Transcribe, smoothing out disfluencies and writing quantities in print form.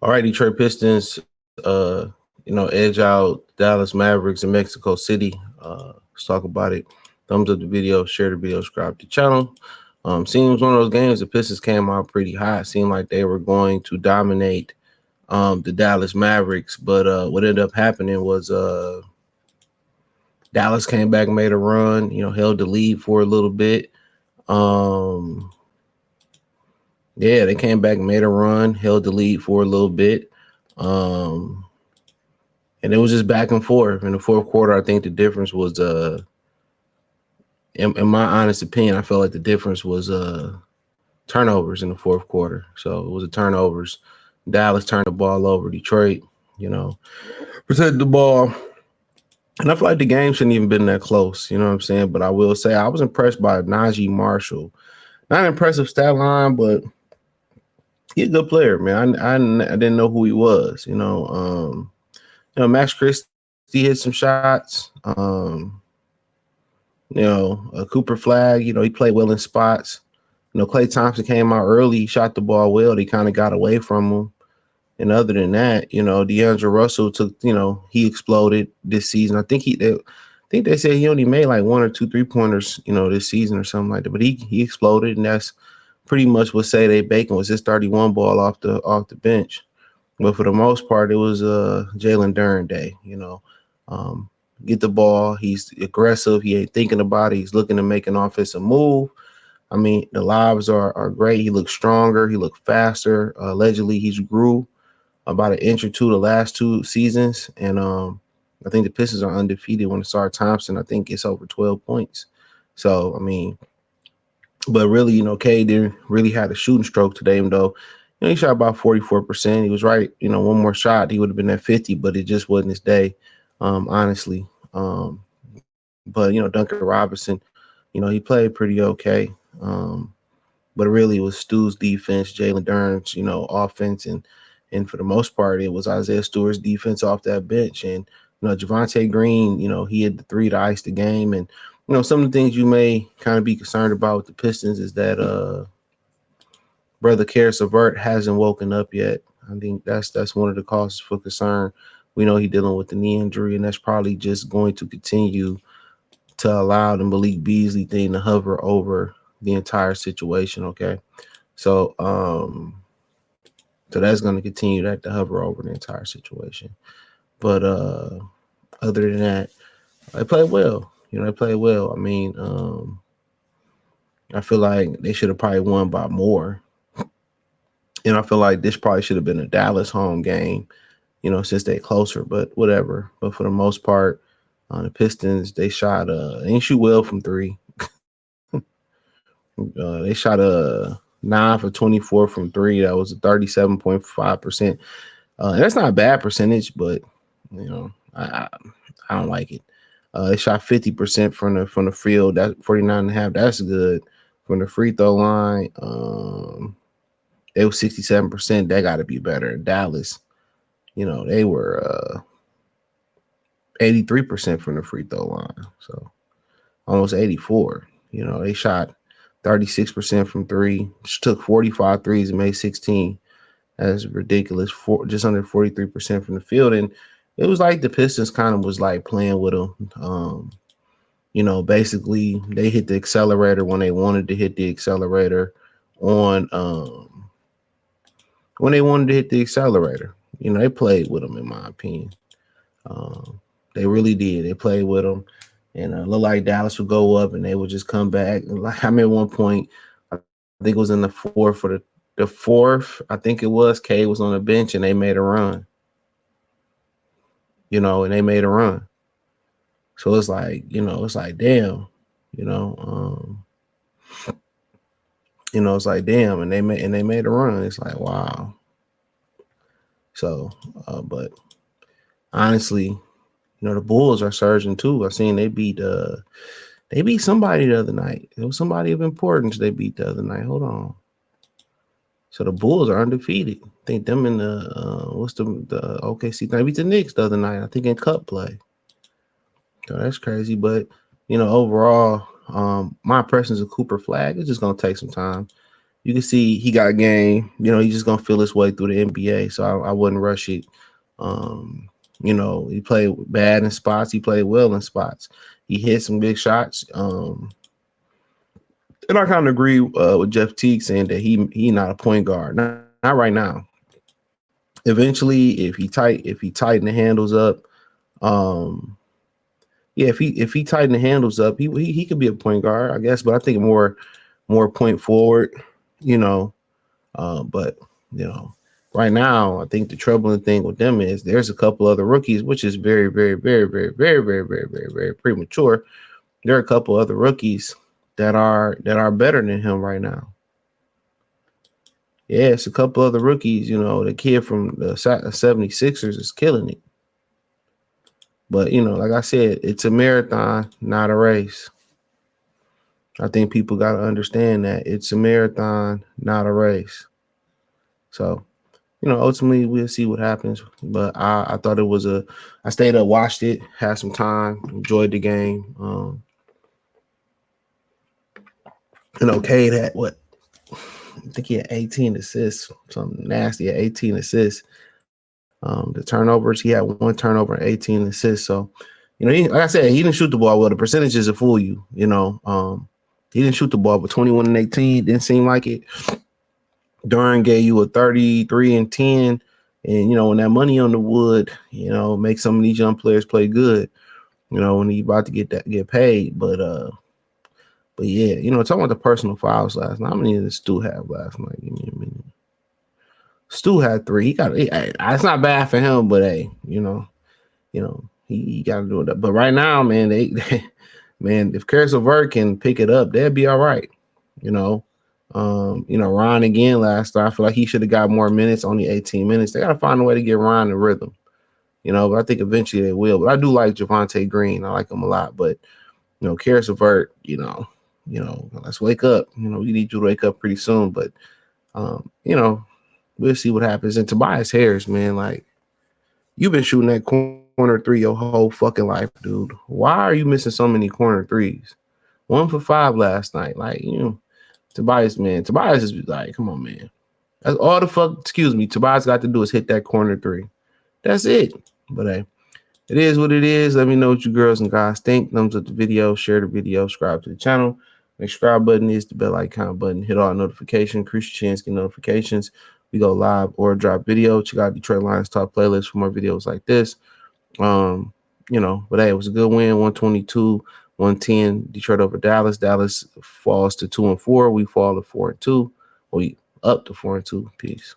All right, Detroit Pistons, uh, edge out Dallas Mavericks in Mexico City. Let's talk about it. Thumbs up the video, share the video, subscribe to the channel. Seems one of those games the Pistons came out pretty hot. Seemed like they were going to dominate the Dallas Mavericks, but what ended up happening was Dallas came back, made a run, held the lead for a little bit. Um, yeah, they came back, made a run, held the lead for a little bit. Um, and it was just back and forth. In the fourth quarter, I think the difference was, in my honest opinion, I felt like the difference was turnovers in the fourth quarter. So it was the turnovers. Dallas turned the ball over. Detroit, you know, protected the ball. And I feel like the game shouldn't even been that close. You know what I'm saying? But I will say I was impressed by Najee Marshall. Not an impressive stat line, but he's a good player, man. I didn't know who he was. Max Christie hit some shots. Cooper Flag, he played well in spots. Klay Thompson came out early, shot the ball well. They kind of got away from him. And other than that, D'Angelo Russell took, he exploded this season. I think they said he only made like 1 or 2 3-pointers, this season or something like that. But he exploded, and that's pretty much what Sadie Bacon was his 31 ball off the bench. But for the most part, it was Jalen Duren day. Get the ball. He's aggressive. He ain't thinking about it. He's looking to make an offensive move. I mean, the lobs are great. He looks stronger. He looked faster. Allegedly, he's grew about an inch or two the last 2 seasons. And I think the Pistons are undefeated when Sar Thompson, I think it's over 12 points. So, I mean, but really, K didn't really had a shooting stroke today, even though he shot about 44%. He was right. One more shot, he would have been at 50, but it just wasn't his day, honestly. But, Duncan Robinson, he played pretty okay. But really it was Stu's defense, Jalen Duren's, offense. And for the most part, it was Isaiah Stewart's defense off that bench. And, Javonte Green, he had the 3 to ice the game. And, some of the things you may kind of be concerned about with the Pistons is that brother Karis LeVert hasn't woken up yet. I think that's one of the causes for concern. We know he's dealing with the knee injury, and that's probably just going to continue to allow the Malik Beasley thing to hover over the entire situation. Okay, so that's going to continue that to hover over the entire situation. But other than that, they played well. They played well. I mean, I feel like they should have probably won by more. And I feel like this probably should have been a Dallas home game, since they're closer, but whatever. But for the most part, the Pistons, they shot they didn't shoot well from 3. They shot 9 for 24 from 3. That was a 37.5%. And that's not a bad percentage, but I don't like it. They shot 50% from the field. That 49.5. That's good. From the free throw line, they were 67%. That got to be better. Dallas, they were 83% from the free throw line. So almost 84. They shot 36% from 3. Took 45 threes and made 16. That's ridiculous. Just under 43% from the field. And it was like the Pistons kind of was like playing with them. Basically they hit the accelerator when they wanted to hit the accelerator when they wanted to hit the accelerator. They played with them, in my opinion. They really did. They played with them. And it looked like Dallas would go up and they would just come back. Like, I mean, at one point, I think it was in the fourth or the fourth, I think it was, K was on the bench and they made a run. And they made a run. So it's like, damn, it's like, damn, and they made a run. It's like, wow. So, but honestly, the Bulls are surging too. I seen they beat somebody the other night. It was somebody of importance they beat the other night. Hold on. So the Bulls are undefeated. I think them in the the OKC. They beat the Knicks the other night. I think in cup play. So that's crazy. But overall, my impressions of Cooper Flag, it's just gonna take some time. you can see he got game. He's just gonna feel his way through the NBA. So I wouldn't rush it. Um, he played bad in spots. He played well in spots. He hit some big shots. And I kind of agree with Jeff Teague saying that he not a point guard. Not right now. Eventually, if he tighten the handles up, um, yeah, if he tighten the handles up, he could be a point guard, I guess. But I think more point forward, you know. But you know, right now, I think the troubling thing with them is there's a couple other rookies, which is very, very, very, very, very, very, very, very, very premature. There are a couple other rookies that are better than him right now. Yeah, it's a couple other rookies. The kid from the 76ers is killing it. But like I said, it's a marathon, not a race. I think people got to understand that it's a marathon, not a race. So ultimately we'll see what happens. But I thought it was I stayed up, watched it, had some time, enjoyed the game. Cade had what? I think he had 18 assists, something nasty at 18 assists. The turnovers, he had one turnover and 18 assists. So, like I said, he didn't shoot the ball well. The percentages will fool you. He didn't shoot the ball, but 21 and 18 didn't seem like it. Durant gave you a 33 and 10. And, when that money on the wood, make some of these young players play good, when he about to get paid. But yeah, talking about the personal fouls last night. How many did Stu have last night? Give me a minute. Stu had 3. It's not bad for him, but hey, he got to do it. But right now, man, man, if Karis LeVert can pick it up, they'll be all right. Ron again last night. I feel like he should have got more minutes, only 18 minutes. They got to find a way to get Ron in rhythm. But I think eventually they will. But I do like Javonte Green. I like him a lot. But Karis LeVert, let's wake up. We need you to wake up pretty soon. But we'll see what happens. And Tobias Harris, man, like you've been shooting that corner 3 your whole fucking life, dude. Why are you missing so many corner 3s? 1 for 5 last night. Like, Tobias, man. Tobias is like, come on, man. That's all the fuck, Tobias got to do is hit that corner 3. That's it. But hey, it is what it is. Let me know what you girls and guys think. Thumbs up the video, share the video, subscribe to the channel. The subscribe button is the bell icon button. Hit all notifications, increase your chance to get notifications. We go live or drop video. Check out Detroit Lions top playlist for more videos like this. But hey, it was a good win, 122, 110. Detroit over Dallas. Dallas falls to 2-4. We fall to 4-2. We up to 4-2. Peace.